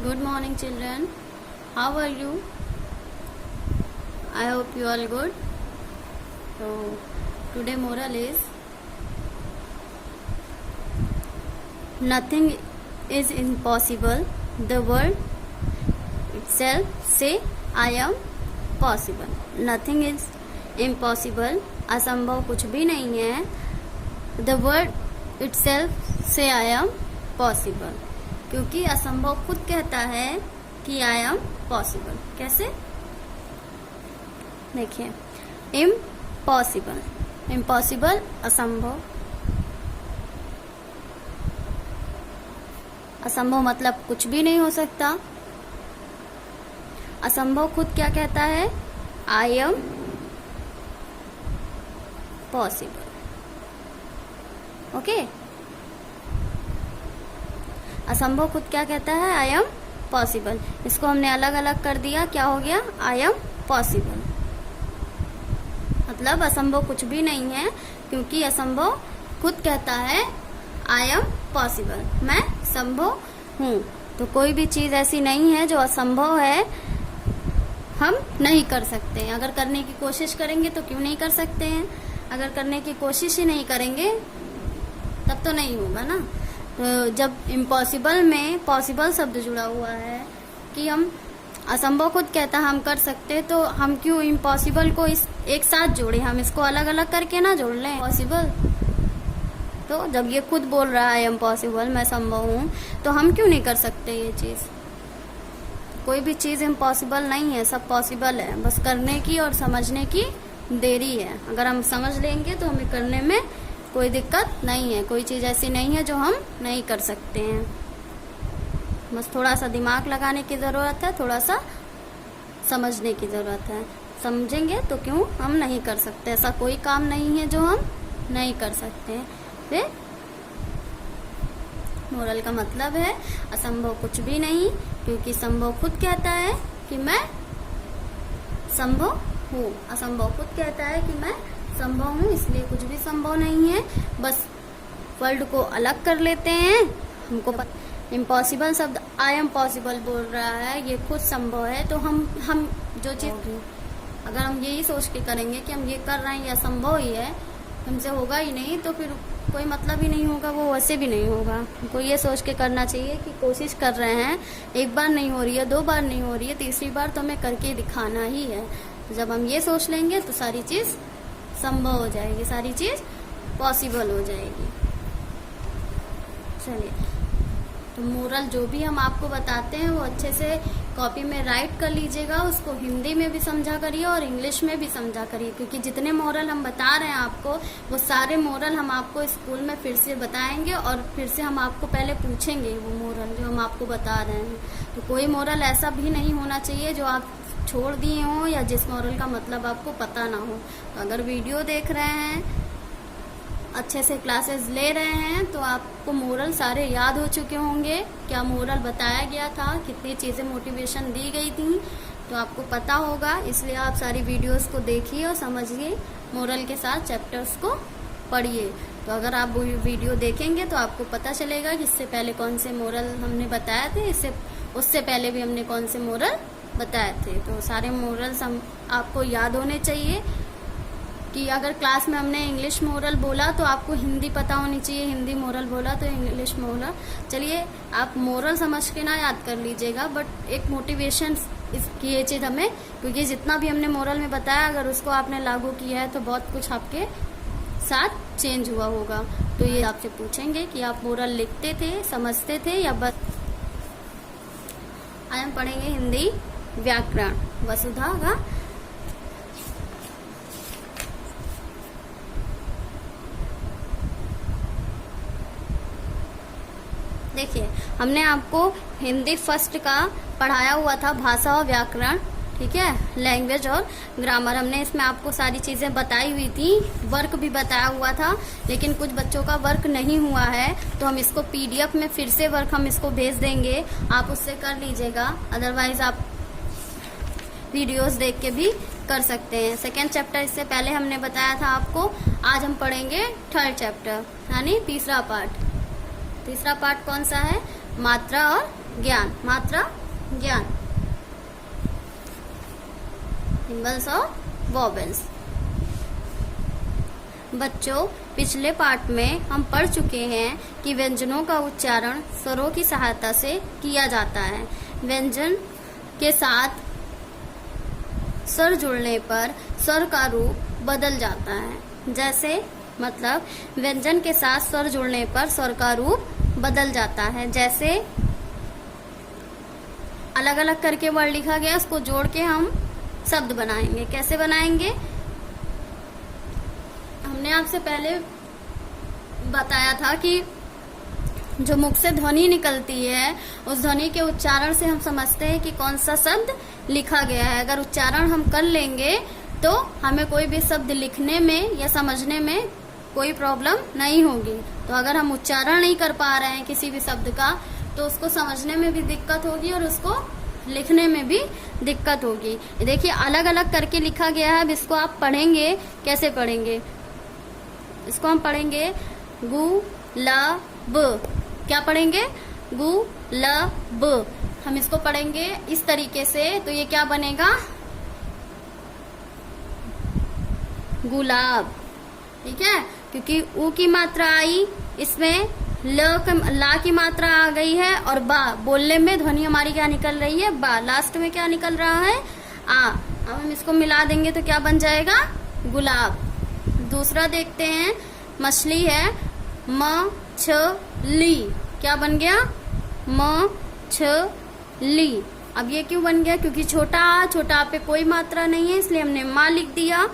Good morning, children. How are you? I hope you all good. So, today moral is nothing is impossible. The world itself say I am possible. Nothing is impossible. असंभव कुछ भी नहीं है. The word itself say I am possible. क्योंकि असंभव खुद कहता है कि आई एम पॉसिबल. कैसे? देखिए, इम्पॉसिबल, इम्पॉसिबल असंभव. असंभव मतलब कुछ भी नहीं हो सकता. असंभव खुद क्या कहता है? I am possible. ओके. असंभव खुद क्या कहता है? I am possible. इसको हमने अलग अलग कर दिया. क्या हो गया? I am possible. मतलब असंभव कुछ भी नहीं है, क्योंकि असंभव खुद कहता है आई एम पॉसिबल. मैं संभव हूँ. तो कोई भी चीज ऐसी नहीं है जो असंभव है, हम नहीं कर सकते हैं. अगर करने की कोशिश करेंगे तो क्यों नहीं कर सकते हैं? अगर करने की कोशिश ही नहीं करेंगे तब तो नहीं होगा ना. तो जब इम्पॉसिबल में पॉसिबल शब्द जुड़ा हुआ है कि हम असंभव खुद कहता हम कर सकते, तो हम क्यों इम्पॉसिबल को इस एक साथ जोड़े? हम इसको अलग अलग करके ना जोड़ लें. पॉसिबल तो जब ये खुद बोल रहा है इम्पॉसिबल, मैं संभव हूँ, तो हम क्यों नहीं कर सकते ये चीज? कोई भी चीज इम्पॉसिबल नहीं है, सब पॉसिबल है. बस करने की और समझने की देरी है. अगर हम समझ लेंगे तो हमें करने में कोई दिक्कत नहीं है. कोई चीज ऐसी नहीं है जो हम नहीं कर सकते हैं. बस थोड़ा सा दिमाग लगाने की जरूरत है, थोड़ा सा समझने की जरूरत है. समझेंगे तो क्यों हम नहीं कर सकते? ऐसा कोई काम नहीं है जो हम नहीं कर सकते. फिर मोरल का मतलब है असंभव कुछ भी नहीं, क्योंकि संभव खुद कहता है कि मैं संभव हूँ. असंभव खुद कहता है कि मैं संभव हूँ, इसलिए कुछ भी संभव नहीं है. बस वर्ड को अलग कर लेते हैं. हमको इम्पॉसिबल शब्द आई एम पॉसिबल बोल रहा है, ये खुद संभव है. तो हम जो चीज, अगर हम यही सोच के करेंगे कि हम ये कर रहे हैं ये असंभव ही है, हमसे होगा ही नहीं, तो फिर कोई मतलब ही नहीं होगा. वो वैसे भी नहीं होगा. हमको ये सोच के करना चाहिए कि कोशिश कर रहे हैं, एक बार नहीं हो रही है, दो बार नहीं हो रही है, तीसरी बार तो हमें करके दिखाना ही है. जब हम ये सोच लेंगे तो सारी चीज संभव हो जाएगी, सारी चीज पॉसिबल हो जाएगी. चलिए, तो मोरल जो भी हम आपको बताते हैं वो अच्छे से कॉपी में राइट कर लीजिएगा. उसको हिंदी में भी समझा करिए और इंग्लिश में भी समझा करिए, क्योंकि जितने मोरल हम बता रहे हैं आपको, वो सारे मोरल हम आपको स्कूल में फिर से बताएंगे और फिर से हम आपको पहले पूछेंगे वो मोरल जो हम आपको बता रहे हैं. तो कोई मोरल ऐसा भी नहीं होना चाहिए जो आप छोड़ दिए हो या जिस मोरल का मतलब आपको पता ना हो. तो अगर वीडियो देख रहे हैं, अच्छे से क्लासेस ले रहे हैं, तो आपको मोरल सारे याद हो चुके होंगे. क्या मोरल बताया गया था, कितनी चीजें मोटिवेशन दी गई थी, तो आपको पता होगा. इसलिए आप सारी वीडियोस को देखिए और समझिए, मोरल के साथ चैप्टर्स को पढ़िए. तो अगर आप वो वीडियो देखेंगे तो आपको पता चलेगा कि इससे पहले कौन से मोरल हमने बताए थे, उससे पहले भी हमने कौन से मोरल बताए थे. तो सारे मोरल्स हम आपको याद होने चाहिए. कि अगर क्लास में हमने इंग्लिश मोरल बोला तो आपको हिंदी पता होनी चाहिए, हिंदी मोरल बोला तो इंग्लिश मोरल. चलिए, आप मोरल समझ के ना याद कर लीजिएगा, बट एक मोटिवेशन इसकी ये चीज हमें, क्योंकि जितना भी हमने मोरल में बताया, अगर उसको आपने लागू किया है तो बहुत कुछ आपके साथ चेंज हुआ होगा. तो ये आपसे पूछेंगे कि आप मोरल लिखते थे, समझते थे, या बस. आज हम पढ़ेंगे हिंदी व्याकरण. वसुधा का देखिए, हमने आपको हिंदी फर्स्ट का पढ़ाया हुआ था, भाषा और व्याकरण. ठीक है, लैंग्वेज और ग्रामर. हमने इसमें आपको सारी चीजें बताई हुई थी. वर्क भी बताया हुआ था, लेकिन कुछ बच्चों का वर्क नहीं हुआ है, तो हम इसको पीडीएफ में फिर से वर्क हम इसको भेज देंगे, आप उससे कर लीजिएगा. अदरवाइज आप वीडियोस देख के भी कर सकते हैं. सेकेंड चैप्टर इससे पहले हमने बताया था आपको. आज हम पढ़ेंगे थर्ड चैप्टर, यानी तीसरा पार्ट. तीसरा पार्ट कौन सा है? मात्रा और ज्ञान, मात्रा ज्ञान, सिंबल्स और वोवेल्स। बच्चों, पिछले पार्ट में हम पढ़ चुके हैं कि व्यंजनों का उच्चारण स्वरों की सहायता से किया जाता है। व्यंजन के साथ स्वर जुड़ने पर स्वर का रूप बदल जाता है। जैसे मतलब व्यंजन के साथ स्वर जुड़ने पर स्वर का रूप बदल जाता है। जैसे अलग अलग करके वर्ड लिखा गया, उसको जोड़ के हम शब्द बनाएंगे। कैसे बनाएंगे? हमने आपसे पहले बताया था कि जो मुख से ध्वनि निकलती है, उस ध्वनि के उच्चारण से हम समझते हैं कि कौन सा शब्द लिखा गया है। अगर उच्चारण हम कर लेंगे तो हमें कोई भी शब्द लिखने में या समझने में कोई प्रॉब्लम नहीं होगी। तो अगर हम उच्चारण नहीं कर पा रहे हैं किसी भी शब्द का, तो उसको समझने में भी दिक्कत होगी और उसको लिखने में भी दिक्कत होगी। देखिए, अलग अलग करके लिखा गया है। अब इसको आप पढ़ेंगे, कैसे पढ़ेंगे? इसको हम पढ़ेंगे गुलाब। क्या पढ़ेंगे? गुलाब। हम इसको पढ़ेंगे इस तरीके से, तो ये क्या बनेगा? गुलाब। ठीक है, क्योंकि ऊ की मात्रा आई, इसमें ला की मात्रा आ गई है, और बा बोलने में ध्वनि हमारी क्या निकल रही है? बा। लास्ट में क्या निकल रहा है? आ। अब हम इसको मिला देंगे तो क्या बन जाएगा? गुलाब। दूसरा देखते हैं, मछली है, मछली। क्या बन गया? मछली। अब ये क्यों बन गया? क्योंकि छोटा आ पे कोई मात्रा नहीं है, इसलिए हमने माँ लिख दिया।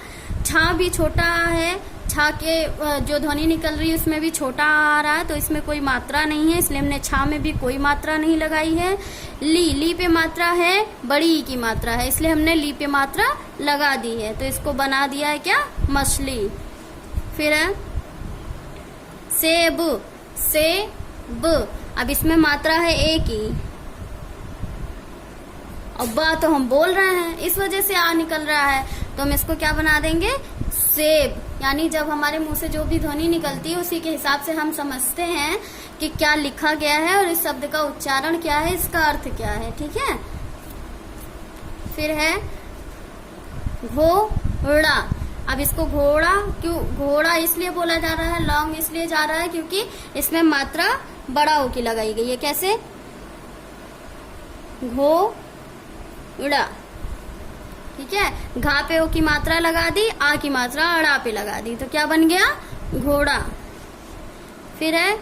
छा भी छोटा आ है, छा के जो ध्वनि निकल रही है उसमें भी छोटा आ रहा है, तो इसमें कोई मात्रा नहीं है, इसलिए हमने छा में भी कोई मात्रा नहीं लगाई है। ली पे मात्रा है, बड़ी ई की मात्रा है, इसलिए हमने ली पे मात्रा लगा दी है, तो इसको बना दिया है क्या? मछली। फिर है सेब। सेब। अब इसमें मात्रा है ए की, और बा तो हम बोल रहे हैं, इस वजह से आ निकल रहा है, तो हम इसको क्या बना देंगे? सेब। यानी जब हमारे मुंह से जो भी ध्वनि निकलती है, उसी के हिसाब से हम समझते हैं कि क्या लिखा गया है और इस शब्द का उच्चारण क्या है, इसका अर्थ क्या है। ठीक है। फिर है घोड़ा। अब इसको घोड़ा क्यों? घोड़ा इसलिए बोला जा रहा है, लॉन्ग इसलिए जा रहा है क्योंकि इसमें मात्रा बड़ा ओ की लगाई गई है। कैसे? घोड़ा। ठीक है, घा पे ओ की मात्रा लगा दी, आ की मात्रा अड़ा पे लगा दी, तो क्या बन गया? घोड़ा। फिर है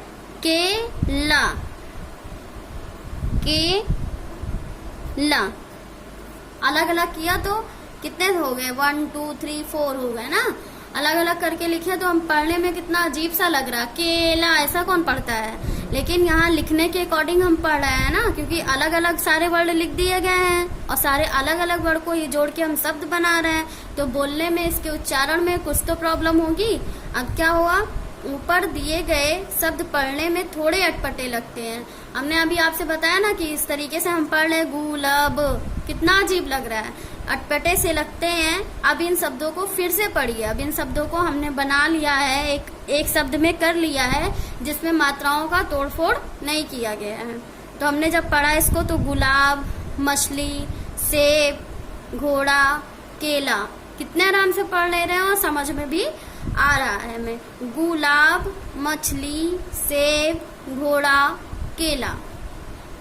केला। केला। अलग अलग किया तो कितने हो गए? 1 2 3 4 हो गए ना। अलग अलग करके लिखे तो हम पढ़ने में कितना अजीब सा लग रहा, केला, ऐसा कौन पढ़ता है? लेकिन यहाँ लिखने के अकॉर्डिंग हम पढ़ रहे हैं ना, क्योंकि अलग अलग सारे वर्ड लिख दिए गए हैं और सारे अलग अलग वर्ड को ही जोड़ के हम शब्द बना रहे हैं, तो बोलने में, इसके उच्चारण में कुछ तो प्रॉब्लम होगी। अब क्या हुआ? ऊपर दिए गए शब्द पढ़ने में थोड़े अटपटे लगते हैं। हमने अभी आपसे बताया ना कि इस तरीके से हम पढ़ रहे गुलाब, कितना अजीब लग रहा है, अटपटे से लगते हैं। अब इन शब्दों को फिर से पढ़िए। अब इन शब्दों को हमने बना लिया है, एक शब्द में कर लिया है, जिसमें मात्राओं का तोड़फोड़ नहीं किया गया है। तो हमने जब पढ़ा इसको, तो गुलाब, मछली, सेब, घोड़ा, केला, कितने आराम से पढ़ ले रहे हैं और समझ में भी आ रहा है हमें। गुलाब, मछली, सेब, घोड़ा, केला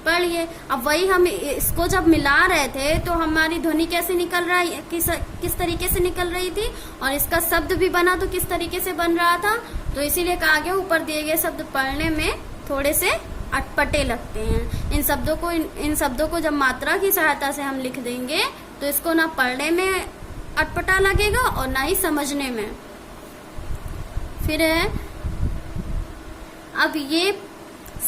पढ़िए। अब वही हम इसको जब मिला रहे थे तो हमारी ध्वनि कैसे निकल रहा है, किस तरीके से निकल रही थी, और इसका शब्द भी बना तो किस तरीके से बन रहा था। तो इसीलिए कहा गया ऊपर दिए गए शब्द पढ़ने में थोड़े से अटपटे लगते हैं। इन शब्दों को जब मात्रा की सहायता से हम लिख देंगे तो इसको ना पढ़ने में अटपटा लगेगा और ना ही समझने में। फिर है, अब ये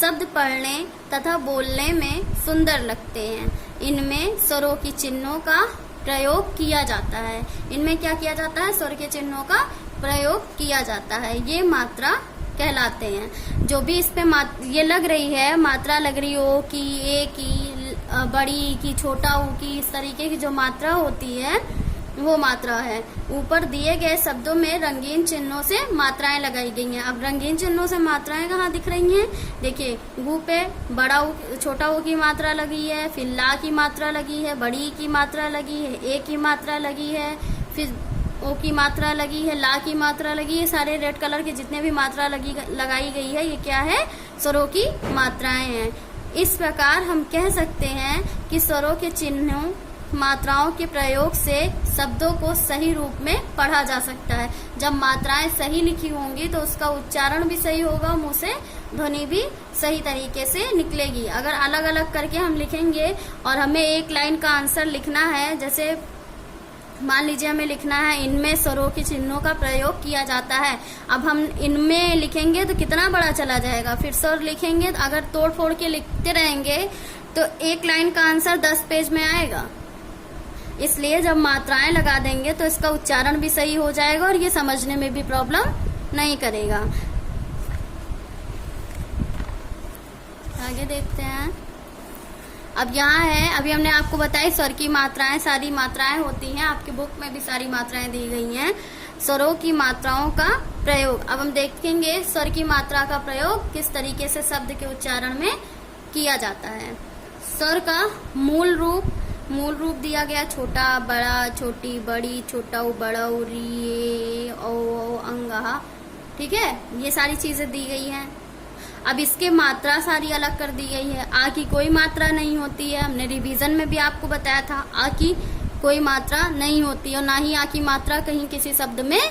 शब्द पढ़ने तथा बोलने में सुंदर लगते हैं। इनमें स्वरों की चिन्हों का प्रयोग किया जाता है। इनमें क्या किया जाता है? स्वर के चिन्हों का प्रयोग किया जाता है। ये मात्रा कहलाते हैं। जो भी इस पे ये लग रही है, मात्रा लग रही ओ की, ए की, बड़ी की, छोटा ऊ की, इस तरीके की जो मात्रा होती है, वो मात्रा है। ऊपर दिए गए शब्दों में रंगीन चिन्हों से मात्राएं लगाई गई हैं। अब रंगीन चिन्हों से मात्राएं कहाँ दिख रही हैं? देखिए, गु पे बड़ा ऊ, छोटा ऊ की मात्रा लगी है, फिर ला की मात्रा लगी है, बड़ी की मात्रा लगी है, ए की मात्रा लगी है, फिर ओ की मात्रा लगी है, ला की मात्रा लगी है। सारे रेड कलर के जितने भी मात्रा लगाई गई है, ये क्या है? स्वरों की मात्राएं हैं। इस प्रकार हम कह सकते हैं कि स्वरों के चिन्हों मात्राओं के प्रयोग से शब्दों को सही रूप में पढ़ा जा सकता है। जब मात्राएं सही लिखी होंगी तो उसका उच्चारण भी सही होगा, मुंह से ध्वनि भी सही तरीके से निकलेगी। अगर अलग अलग करके हम लिखेंगे और हमें एक लाइन का आंसर लिखना है, जैसे मान लीजिए हमें लिखना है इनमें स्वरों के चिन्हों का प्रयोग किया जाता है। अब हम इनमें लिखेंगे तो कितना बड़ा चला जाएगा, फिर स्वर लिखेंगे, अगर तोड़ फोड़ के लिखते रहेंगे तो एक लाइन का आंसर 10 पेज में आएगा। इसलिए जब मात्राएं लगा देंगे तो इसका उच्चारण भी सही हो जाएगा और ये समझने में भी प्रॉब्लम नहीं करेगा। आगे देखते हैं। अब यहाँ है, अभी हमने आपको बताई स्वर की मात्राएं, सारी मात्राएं होती हैं, आपकी बुक में भी सारी मात्राएं दी गई हैं। स्वरों की मात्राओं का प्रयोग, अब हम देखेंगे स्वर की मात्रा का प्रयोग किस तरीके से शब्द के उच्चारण में किया जाता है। स्वर का मूल रूप दिया गया, छोटा बड़ा, छोटी बड़ी, छोटा उ बड़ा उ, री ओ अंगा, ठीक है, ये सारी चीजें दी गई हैं। अब इसके मात्रा सारी अलग कर दी गई है। आ की कोई मात्रा नहीं होती है, हमने रिवीजन में भी आपको बताया था, आ की कोई मात्रा नहीं होती और ना ही आ की मात्रा कहीं किसी शब्द में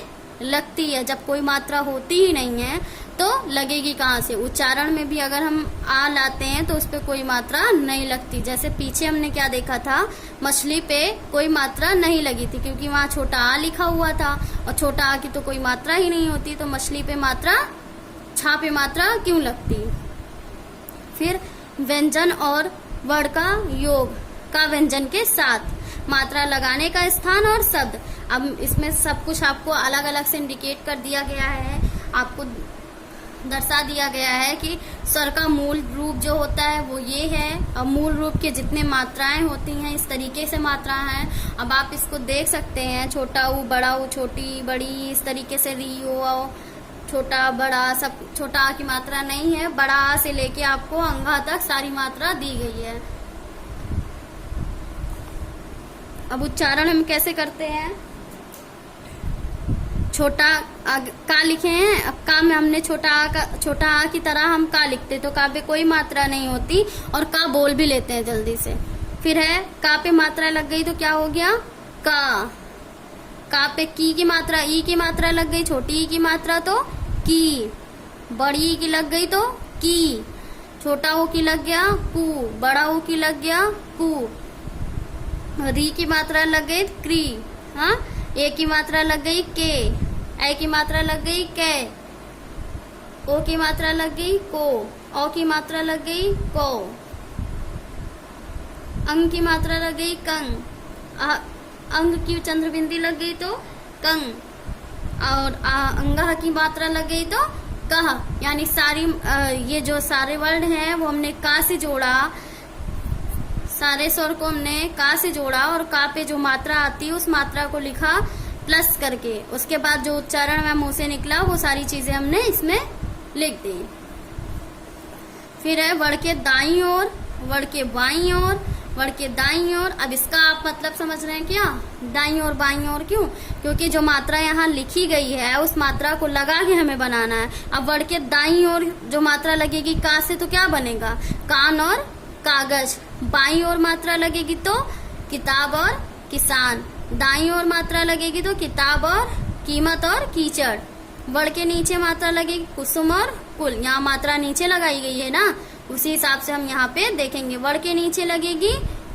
लगती है। जब कोई मात्रा होती ही नहीं है तो लगेगी कहाँ से? उच्चारण में भी अगर हम आ लाते हैं तो उस पर कोई मात्रा नहीं लगती। जैसे पीछे हमने क्या देखा था, मछली पे कोई मात्रा नहीं लगी थी क्योंकि वहाँ छोटा आ लिखा हुआ था और छोटा आ की तो कोई मात्रा ही नहीं होती, तो मछली पे मात्रा, छा पे मात्रा क्यों लगती? फिर व्यंजन और वर्ण का योग का व्यंजन के साथ मात्रा लगाने का स्थान और शब्द। अब इसमें सब कुछ आपको अलग अलग से इंडिकेट कर दिया गया है, आपको दर्शा दिया गया है कि स्वर का मूल रूप जो होता है वो ये है। अब मूल रूप के जितने मात्राएं होती हैं इस तरीके से मात्रा हैं। अब आप इसको देख सकते हैं, छोटा ऊ बड़ा ऊ, छोटी बड़ी, इस तरीके से री ओ, छोटा बड़ा, सब छोटा आ की मात्रा नहीं है, बड़ा आ से लेके आपको अंगा तक सारी मात्रा दी गई है। अब उच्चारण हम कैसे करते हैं? छोटा का लिखे हैं, अब का में हमने छोटा आ की तरह हम का लिखते, तो का पे कोई मात्रा नहीं होती और का बोल भी लेते हैं जल्दी से। फिर है का पे मात्रा लग गई तो क्या हो गया? का पे की मात्रा, ई की मात्रा लग गई, छोटी ई की मात्रा तो की, बड़ी ई की लग गई तो की, छोटा ओ की लग गया कु, बड़ा ओ की लग गया कु, री की मात्रा लग गई क्री, हाँ, ए की मात्रा लग गई के, ए की मात्रा लग गई कै, ओ की मात्रा लग गई को, औ की मात्रा लग गई को, अंग की मात्रा लग गई कंग, अंग की चंद्रबिंदी लग गई तो कंग, और अंगह की मात्रा लग गई तो कह। यानी सारी ये जो सारे वर्ड हैं वो हमने का से जोड़ा, सारे स्वर को हमने का से जोड़ा और का पे जो मात्रा आती है उस मात्रा को लिखा प्लस करके, उसके बाद जो उच्चारण में मुंह से निकला वो सारी चीजें हमने इसमें लिख दी। फिर है वर्ण के दाईं ओर, वर्ण के बाईं ओर, वर्ण के दाईं ओर। अब इसका आप मतलब समझ रहे हैं क्या? दाईं ओर बाईं ओर क्यों? क्योंकि जो मात्रा यहाँ लिखी गई है उस मात्रा को लगा के हमें बनाना है। अब वर्ण के दाईं ओर जो मात्रा लगेगी का से तो क्या बनेगा? कान और कागज। बाईं ओर मात्रा लगेगी तो किताब और किसान। दाईं ओर मात्रा लगेगी तो किताब और कीमत और कीचड़। वर्ण के नीचे मात्रा लगेगी कुसुम और कुल। यहाँ मात्रा नीचे लगाई गई है ना, उसी हिसाब से हम यहाँ पे देखेंगे। वर्ण के नीचे लगेगी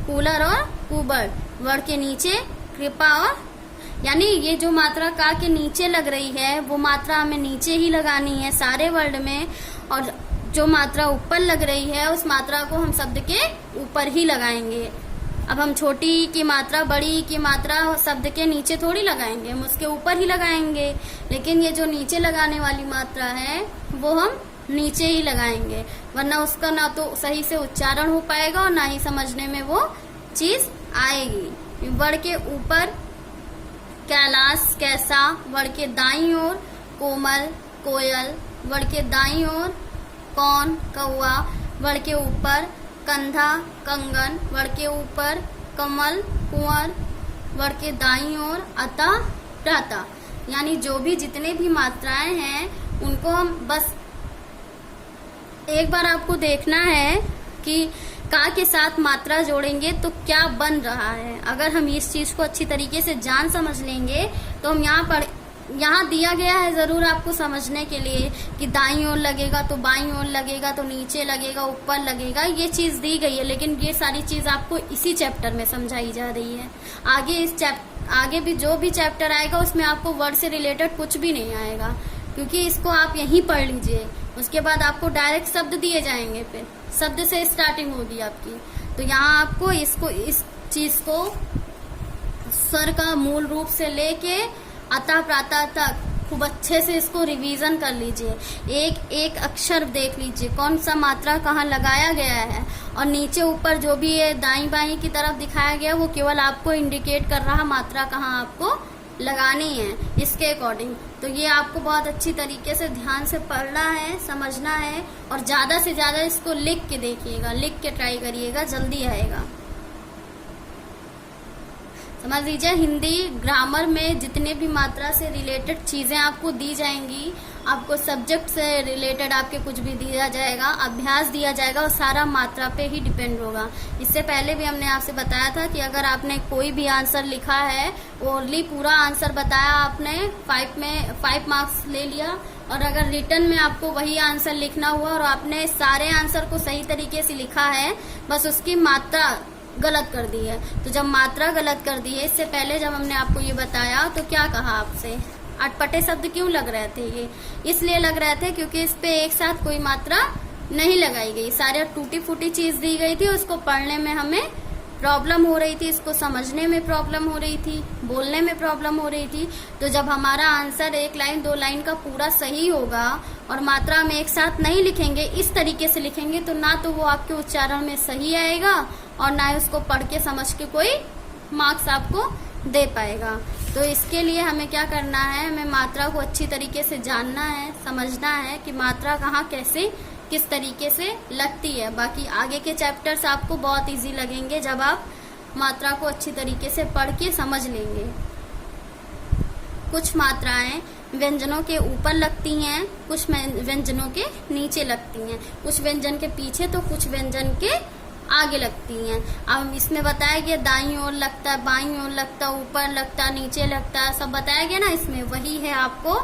कूलर और कुबड़। वर्ण के नीचे कृपा और, यानी ये जो मात्रा का के नीचे लग रही है वो मात्रा हमें नीचे ही लगानी है सारे वर्ड में, और जो मात्रा ऊपर लग रही है उस मात्रा को हम शब्द के ऊपर ही लगाएंगे। अब हम छोटी की मात्रा, बड़ी की मात्रा शब्द के नीचे थोड़ी लगाएंगे, हम उसके ऊपर ही लगाएंगे। लेकिन ये जो नीचे लगाने वाली मात्रा है वो हम नीचे ही लगाएंगे, वरना उसका ना तो सही से उच्चारण हो पाएगा और ना ही समझने में वो चीज आएगी। वर्ण के ऊपर कैलाश कैसा, वर्ड के दाईं ओर कोमल कोयल, वर्ड के दाईं ओर कौन कौआ, वर्ड के ऊपर कंधा कंगन, वर्ड के ऊपर कमल कुंवर, वर्ड के दाईं ओर अतः प्रातः। यानी जो भी जितने भी मात्राएं हैं उनको हम बस एक बार आपको देखना है कि का के साथ मात्रा जोड़ेंगे तो क्या बन रहा है। अगर हम इस चीज को अच्छी तरीके से जान समझ लेंगे तो हम यहाँ दिया गया है जरूर आपको समझने के लिए कि दाईं ओर लगेगा तो बाईं ओर लगेगा तो नीचे लगेगा ऊपर लगेगा, ये चीज दी गई है। लेकिन ये सारी चीज आपको इसी चैप्टर में समझाई जा रही है। आगे भी जो भी चैप्टर आएगा उसमें आपको वर्ड से रिलेटेड कुछ भी नहीं आएगा, क्योंकि इसको आप यहीं पढ़ लीजिए। उसके बाद आपको डायरेक्ट शब्द दिए जाएंगे, फिर शब्द से स्टार्टिंग होगी आपकी। तो यहाँ आपको इस चीज को स्वर का मूल रूप से लेके अतः प्रातः तक खूब अच्छे से इसको रिवीजन कर लीजिए। एक एक अक्षर देख लीजिए कौन सा मात्रा कहाँ लगाया गया है, और नीचे ऊपर जो भी ये दाईं बाईं की तरफ दिखाया गया वो केवल आपको इंडिकेट कर रहा मात्रा कहाँ आपको लगानी है इसके अकॉर्डिंग। तो ये आपको बहुत अच्छी तरीके से ध्यान से पढ़ना है, समझना है, और ज्यादा से ज्यादा इसको लिख के देखिएगा, लिख के ट्राई करिएगा, जल्दी आएगा। समझ लीजिए हिंदी ग्रामर में जितने भी मात्रा से रिलेटेड चीजें आपको दी जाएंगी, आपको सब्जेक्ट से रिलेटेड आपके कुछ भी दिया जाएगा, अभ्यास दिया जाएगा, और सारा मात्रा पे ही डिपेंड होगा। इससे पहले भी हमने आपसे बताया था कि अगर आपने कोई भी आंसर लिखा है, ओरली पूरा आंसर बताया आपने 5 मार्क्स ले लिया, और अगर रिटर्न में आपको वही आंसर लिखना हुआ और आपने सारे आंसर को सही तरीके से लिखा है, बस उसकी मात्रा गलत कर दी है। तो जब मात्रा गलत कर दी है, इससे पहले जब हमने आपको ये बताया तो क्या कहा आपसे, अटपटे शब्द क्यों लग रहे थे, ये इसलिए लग रहे थे क्योंकि इस पे एक साथ कोई मात्रा नहीं लगाई गई, सारे टूटी फूटी चीज दी गई थी, उसको पढ़ने में हमें प्रॉब्लम हो रही थी, इसको समझने में प्रॉब्लम हो रही थी, बोलने में प्रॉब्लम हो रही थी। तो जब हमारा आंसर 1 लाइन 2 लाइन का पूरा सही होगा और मात्रा हम एक साथ नहीं लिखेंगे, इस तरीके से लिखेंगे, तो ना तो वो आपके उच्चारण में सही आएगा और ना ही उसको पढ़ के समझ के कोई मार्क्स आपको दे पाएगा। तो इसके लिए हमें क्या करना है, हमें मात्रा को अच्छी तरीके से जानना है, समझना है कि मात्रा कहाँ कैसे किस तरीके से लगती है। बाकी आगे के चैप्टर्स आपको बहुत इजी लगेंगे जब आप मात्रा को अच्छी तरीके से पढ़ के समझ लेंगे। कुछ मात्राएं व्यंजनों के ऊपर लगती हैं, कुछ व्यंजनों के नीचे लगती हैं, कुछ व्यंजन के पीछे तो कुछ व्यंजन के आगे लगती हैं। अब इसमें बताया गया दाईं ओर लगता है, बाईं ओर लगता है, ऊपर लगता है, नीचे लगता है, सब बताया गया ना। इसमें वही है, आपको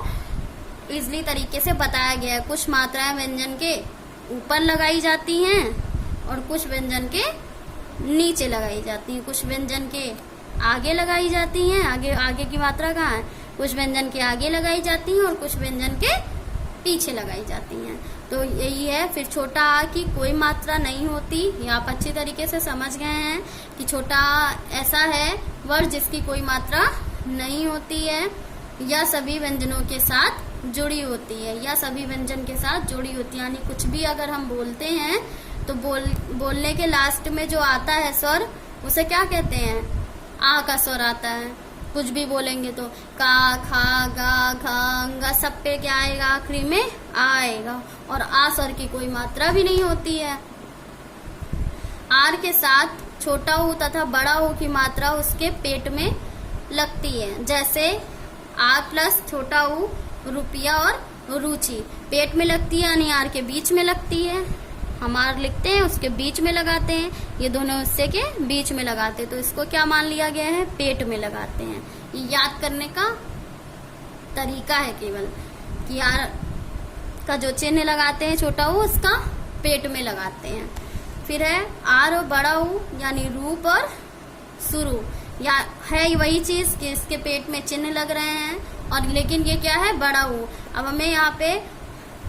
इजली तरीके से बताया गया है। कुछ मात्राएं व्यंजन के ऊपर लगाई जाती हैं और कुछ व्यंजन के नीचे लगाई जाती हैं, कुछ व्यंजन के आगे लगाई जाती हैं। आगे की मात्रा कहाँ है, कुछ व्यंजन के आगे लगाई जाती हैं और कुछ व्यंजन के पीछे लगाई जाती हैं। तो यही है। फिर छोटा आ की कोई मात्रा नहीं होती, ये आप अच्छी तरीके से समझ गए हैं कि छोटा आ ऐसा है वर्ड जिसकी कोई मात्रा नहीं होती है, या सभी व्यंजनों के साथ जुड़ी होती है, या सभी व्यंजन के साथ जुड़ी होती है। यानी कुछ भी अगर हम बोलते हैं तो बोलने के लास्ट में जो आता है स्वर, उसे क्या कहते हैं, आ का स्वर आता है। कुछ भी बोलेंगे तो का, खा, गा, घा, गा, सब पे क्या आएगा, आखिरी में आ आएगा, और आ स्वर की कोई मात्रा भी नहीं होती है। आर के साथ छोटा ऊ तथा बड़ा ऊ की मात्रा उसके पेट में लगती है। जैसे आर प्लस छोटा ऊ, रुपया और रुचि पेट में लगती है, यानी आर के बीच में लगती है। हम आर लिखते हैं उसके बीच में लगाते हैं, ये दोनों हिस्से के बीच में लगाते हैं, तो इसको क्या मान लिया गया है, पेट में लगाते हैं। ये याद करने का तरीका है केवल कि आर का जो चिन्ह लगाते हैं छोटा ऊ, उसका पेट में लगाते हैं। फिर है आर और बड़ा ऊ, यानी रूप और शुरू, या है वही चीज कि इसके पेट में चिन्ह लग रहे हैं, और लेकिन ये क्या है, बड़ा ऊ। अब हमें यहाँ पे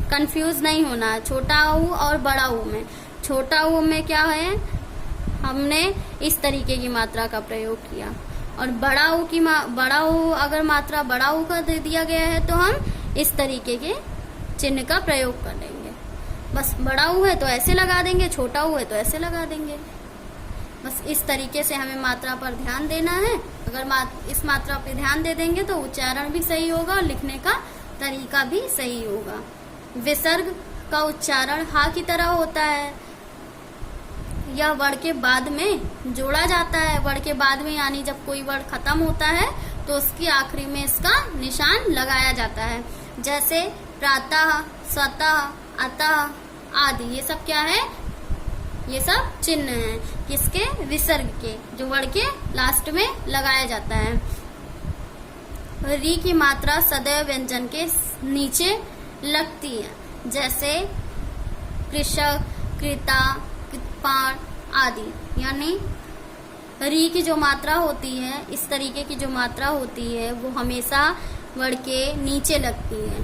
कंफ्यूज नहीं होना है छोटा ऊ और बड़ा ऊ में। छोटा ऊ में क्या है, हमने इस तरीके की मात्रा का प्रयोग किया, और बड़ा ऊ अगर मात्रा बड़ा ऊ का दे दिया गया है तो हम इस तरीके के चिन्ह का प्रयोग कर लेंगे। बस बड़ा ऊ है तो ऐसे लगा देंगे, छोटा ऊ है तो ऐसे लगा देंगे। बस इस तरीके से हमें मात्रा पर ध्यान देना है। अगर इस मात्रा पर ध्यान दे देंगे तो उच्चारण भी सही होगा और लिखने का तरीका भी सही होगा। विसर्ग का उच्चारण हा की तरह होता है। यह वर्ण के बाद में जोड़ा जाता है। वर्ण के बाद में यानी जब कोई वर्ण खत्म होता है तो उसकी आखिरी में इसका निशान लगाया जाता है। जैसे प्रातः, स्वतः, अतः आदि, ये सब क्या है? ये सब चिन्ह हैं किसके? विसर्ग के, जो वर्ण के लास्ट में लगाया जाता है। री की मात्रा सदैव व्यंजन के नीचे लगती है। जैसे कृषक, कृता, कृतपाण आदि, यानी री की जो मात्रा होती है, इस तरीके की जो मात्रा होती है वो हमेशा वर्ण के नीचे लगती है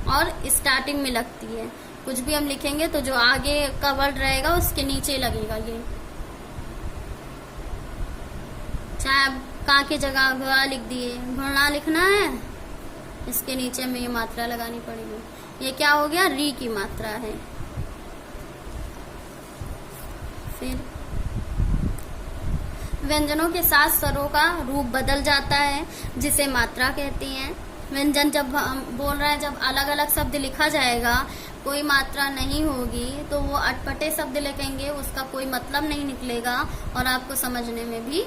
और स्टार्टिंग में लगती है। कुछ भी हम लिखेंगे तो जो आगे का वर्ड रहेगा उसके नीचे लगेगा। ये चाहे आप का की जगह घोड़ा लिख दिए, घोड़ा लिखना है, इसके नीचे में ये मात्रा लगानी पड़ेगी। ये क्या हो गया? री की मात्रा है। फिर व्यंजनों के साथ स्वरों का रूप बदल जाता है, जिसे मात्रा कहती हैं। व्यंजन जब हम बोल रहे हैं, जब अलग अलग शब्द लिखा जाएगा, कोई मात्रा नहीं होगी तो वो अटपटे शब्द लिखेंगे, उसका कोई मतलब नहीं निकलेगा और आपको समझने में भी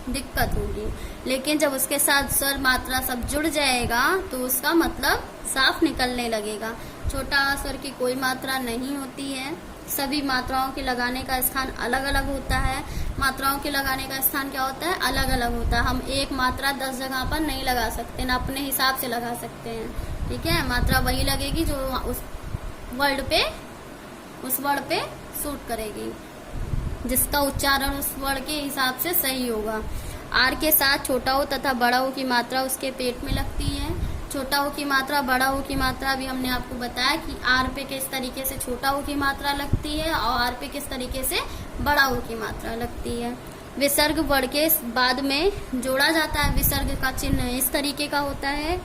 दिक्कत होगी। लेकिन जब उसके साथ स्वर, मात्रा सब जुड़ जाएगा तो उसका मतलब साफ निकलने लगेगा। छोटा स्वर की कोई मात्रा नहीं होती है। सभी मात्राओं के लगाने का स्थान अलग अलग होता है। मात्राओं के लगाने का स्थान क्या होता है? अलग अलग होता है। हम एक मात्रा 10 जगह पर नहीं लगा सकते, ना अपने हिसाब से लगा सकते हैं। ठीक है, मात्रा वही लगेगी जो उस वर्ड पे सूट करेगी, जिसका उच्चारण उस वर्ड के हिसाब से सही होगा। आर के साथ छोटा ओ तथा बड़ा ओ की मात्रा उसके पेट में लगती है। छोटा ओ की मात्रा, बड़ा ओ की मात्रा भी हमने आपको बताया कि आर पे किस तरीके से छोटा ओ की मात्रा लगती है और आर पे किस तरीके से बड़ा ओ की मात्रा लगती है। विसर्ग वर्ण के बाद में जोड़ा जाता है। विसर्ग का चिन्ह इस तरीके का होता है।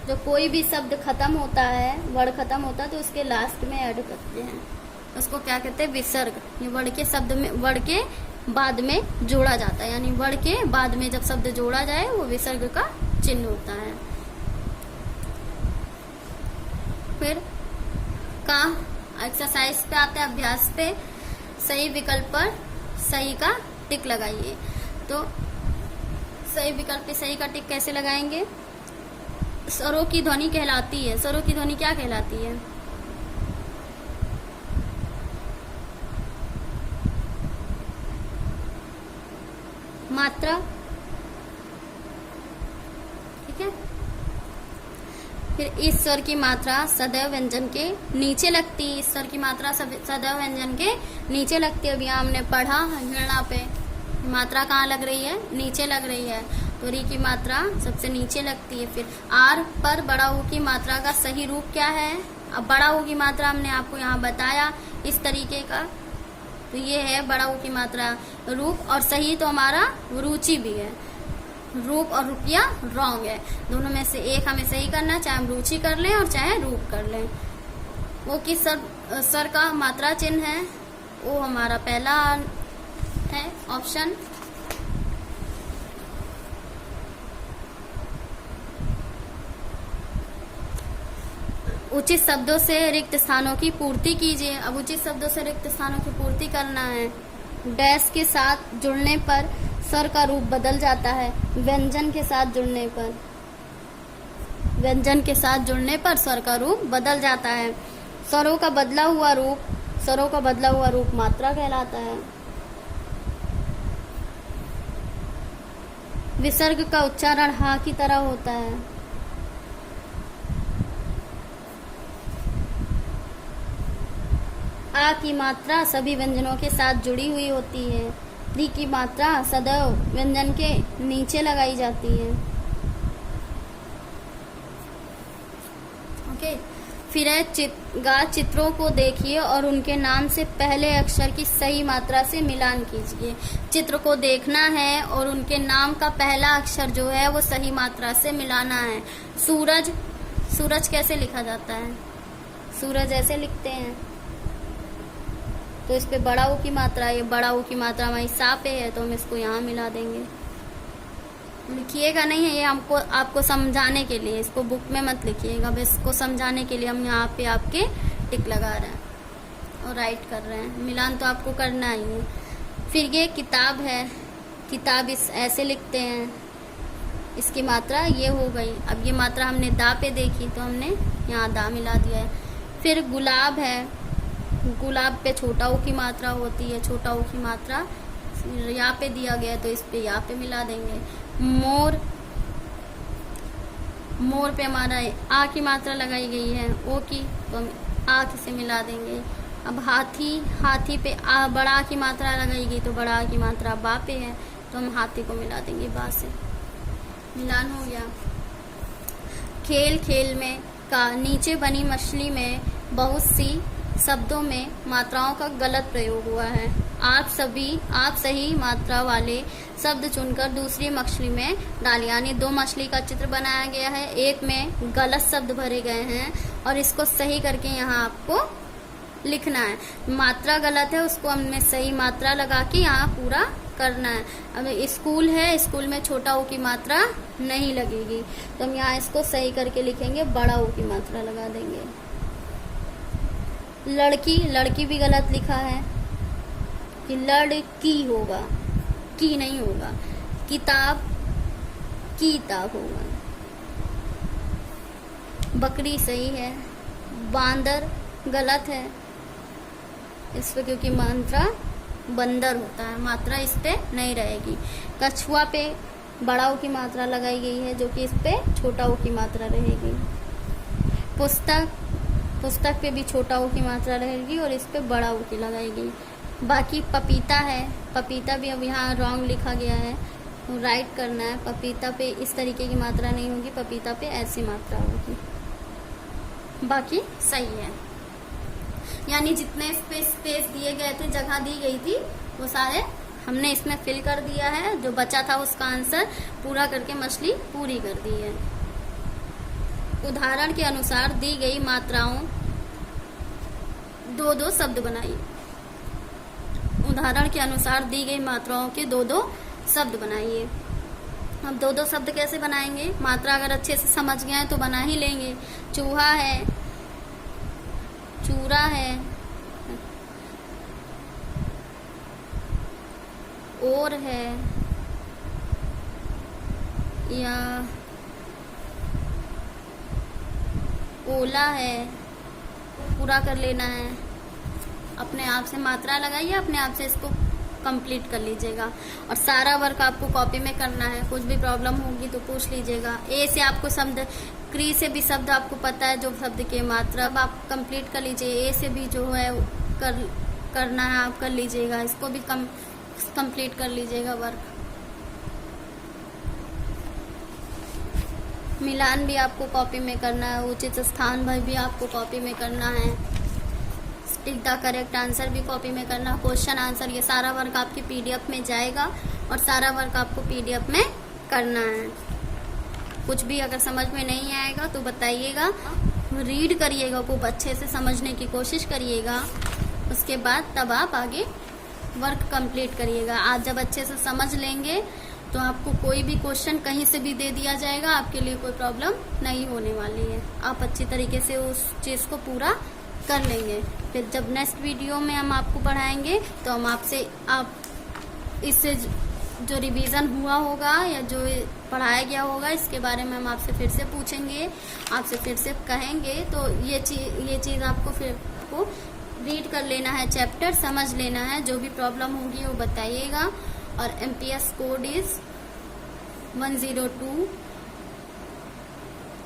जो कोई भी शब्द खत्म होता है, वर्ण खत्म होता है तो उसके लास्ट में ऐड करते हैं, उसको क्या कहते हैं? विसर्ग। ये वर्ण के शब्द में, वर्ण के बाद में जोड़ा जाता है, यानी वर्ण के बाद में जब शब्द जोड़ा जाए वो विसर्ग का चिन्ह होता है। फिर का एक्सरसाइज पे आते हैं, अभ्यास पे। सही विकल्प पर सही का टिक लगाइए। तो सही विकल्प पे सही का टिक कैसे लगाएंगे? स्वरों की ध्वनि कहलाती है। स्वरों की ध्वनि क्या कहलाती है? मात्रा। ठीक है, फिर इस स्वर की मात्रा सदैव व्यंजन के नीचे लगती है। इस स्वर की मात्रा सदैव व्यंजन के नीचे लगती है। अभी हमने पढ़ा गणना पे, मात्रा कहाँ लग रही है? नीचे लग रही है। तो री की मात्रा सबसे नीचे लगती है। फिर आर पर बड़ा ऊ की मात्रा का सही रूप क्या है? अब बड़ा ऊ की मात्रा हमने आपको यहाँ बताया इस तरीके का। तो ये है बड़ा ऊ की मात्रा रूप, और सही तो हमारा रुचि भी है। रूप और रुपया रॉन्ग है, दोनों में से एक हमें सही करना, चाहे हम रुचि कर लें और चाहे रूप कर लें। वो किस स्वर का मात्रा चिन्ह है? वो हमारा पहला है ऑप्शन। उचित शब्दों से रिक्त स्थानों की पूर्ति कीजिए। अब उचित शब्दों से रिक्त स्थानों की पूर्ति करना है। डैश के साथ जुड़ने पर स्वर का रूप बदल जाता है। व्यंजन के साथ जुड़ने पर, व्यंजन के साथ जुड़ने पर स्वर का रूप बदल जाता है। स्वरों का बदला हुआ रूप मात्रा कहलाता है। विसर्ग का उच्चारण हा की तरह होता है। आ की मात्रा सभी व्यंजनों के साथ जुड़ी हुई होती है। री की मात्रा सदैव व्यंजन के नीचे लगाई जाती है। ओके, फिर है चित्रों को देखिए और उनके नाम से पहले अक्षर की सही मात्रा से मिलान कीजिए। चित्र को देखना है और उनके नाम का पहला अक्षर जो है वो सही मात्रा से मिलाना है। सूरज, सूरज कैसे लिखा जाता है? सूरज ऐसे लिखते हैं। तो इस पे बड़ा ऊ की मात्रा, ये बड़ा ऊ की मात्रा वहीं सा पे है, तो हम इसको यहाँ मिला देंगे। लिखिएगा नहीं है, ये हमको आपको समझाने के लिए, इसको बुक में मत लिखिएगा, बस इसको समझाने के लिए हम यहाँ पे आपके टिक लगा रहे हैं और राइट कर रहे हैं। मिलान तो आपको करना ही है। फिर ये किताब है, किताब इस ऐसे लिखते हैं, इसकी मात्रा ये हो गई। अब ये मात्रा हमने दा पे देखी तो हमने यहाँ दा मिला दिया है। फिर गुलाब है, गुलाब पे छोटा ऊ की मात्रा होती है, छोटा ऊ की मात्रा यहाँ पे दिया गया है तो इस पे यहाँ पे मिला देंगे। मोर, मोर पे हमारा आ की मात्रा लगाई गई है ओ की, तो हम आ से मिला देंगे। अब हाथी, हाथी पे आ बड़ा आ की मात्रा लगाई गई तो बड़ा आ की मात्रा बा पे है, तो हम हाथी को मिला देंगे बा से। मिलान हो गया। खेल, खेल में का नीचे बनी मछली में बहुत सी शब्दों में मात्राओं का गलत प्रयोग हुआ है। आप सही मात्रा वाले शब्द चुनकर दूसरी मछली में डालिए। यानी दो मछली का चित्र बनाया गया है, एक में गलत शब्द भरे गए हैं और इसको सही करके यहाँ आपको लिखना है। मात्रा गलत है, उसको हमने सही मात्रा लगा के यहाँ पूरा करना है। अब स्कूल है, स्कूल में छोटा ऊ की मात्रा नहीं लगेगी, तो हम यहाँ इसको सही करके लिखेंगे, बड़ा ऊ की मात्रा लगा देंगे। लड़की, लड़की भी गलत लिखा है कि लड़की होगा, की नहीं होगा। किताब, किताब होगा। बकरी सही है। बांदर गलत है, इस पे क्योंकि मात्रा बंदर होता है, मात्रा इस पे नहीं रहेगी। कछुआ पे बड़ा ऊ की मात्रा लगाई गई है, जो कि इस पे छोटा ऊ की मात्रा रहेगी। पुस्तक, पुस्तक पे भी छोटा ऊ की मात्रा रहेगी और इस पे बड़ा ऊ की लगाई गई। बाकी पपीता है, पपीता भी अब यहाँ रॉन्ग लिखा गया है, तो राइट करना है। पपीता पे इस तरीके की मात्रा नहीं होगी, पपीता पे ऐसी मात्रा होगी। बाकी सही है, यानी जितने स्पेस दिए गए थे, जगह दी गई थी, वो सारे हमने इसमें फिल कर दिया है। जो बचा था उसका आंसर पूरा करके मछली पूरी कर दी है। उदाहरण के अनुसार दी गई मात्राओं दो दो शब्द बनाइए। उदाहरण के अनुसार दी गई मात्राओं के दो दो शब्द बनाइए। अब दो दो शब्द कैसे बनाएंगे? मात्रा अगर अच्छे से समझ गए हैं तो बना ही लेंगे। चूहा है, चूरा है, और है, या ओला है, पूरा कर लेना है। अपने आप से मात्रा लगाइए, अपने आप से इसको कंप्लीट कर लीजिएगा। और सारा वर्क आपको कॉपी में करना है। कुछ भी प्रॉब्लम होगी तो पूछ लीजिएगा। ए से आपको शब्द, क्री से भी शब्द आपको पता है, जो शब्द के मात्रा, अब आप कंप्लीट कर लीजिए। ए से भी जो है करना है, आप कर लीजिएगा। इसको भी कंप्लीट कर लीजिएगा वर्क। मिलान भी आपको कॉपी में करना है, उचित स्थान भाई भी आपको कॉपी में करना है, टिक द करेक्ट आंसर भी कॉपी में करना, क्वेश्चन आंसर, ये सारा वर्क आपकी पीडीएफ में जाएगा और सारा वर्क आपको पीडीएफ में करना है। कुछ भी अगर समझ में नहीं आएगा तो बताइएगा, रीड करिएगा, खूब अच्छे से समझने की कोशिश करिएगा। उसके बाद तब आप आगे वर्क कंप्लीट करिएगा। आज जब अच्छे से समझ लेंगे तो आपको कोई भी क्वेश्चन कहीं से भी दे दिया जाएगा, आपके लिए कोई प्रॉब्लम नहीं होने वाली है। आप अच्छी तरीके से उस चीज़ को पूरा कर लेंगे। फिर जब नेक्स्ट वीडियो में हम आपको पढ़ाएंगे तो हम आपसे इससे जो रिवीजन हुआ होगा या जो पढ़ाया गया होगा, इसके बारे में हम आपसे फिर से पूछेंगे, आपसे फिर से कहेंगे। तो ये चीज़ आपको फिर आपको रीड कर लेना है, चैप्टर समझ लेना है। जो भी प्रॉब्लम होगी वो बताइएगा। और MPS कोड इज 102।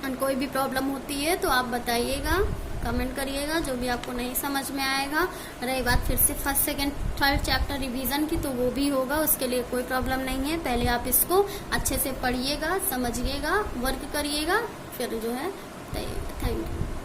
और कोई भी प्रॉब्लम होती है तो आप बताइएगा, कमेंट करिएगा, जो भी आपको नहीं समझ में आएगा। रही बात फिर से first second third chapter revision की, तो वो भी होगा, उसके लिए कोई प्रॉब्लम नहीं है। पहले आप इसको अच्छे से पढ़िएगा, समझिएगा, वर्क करिएगा, फिर जो है बताइएगा। Thank you.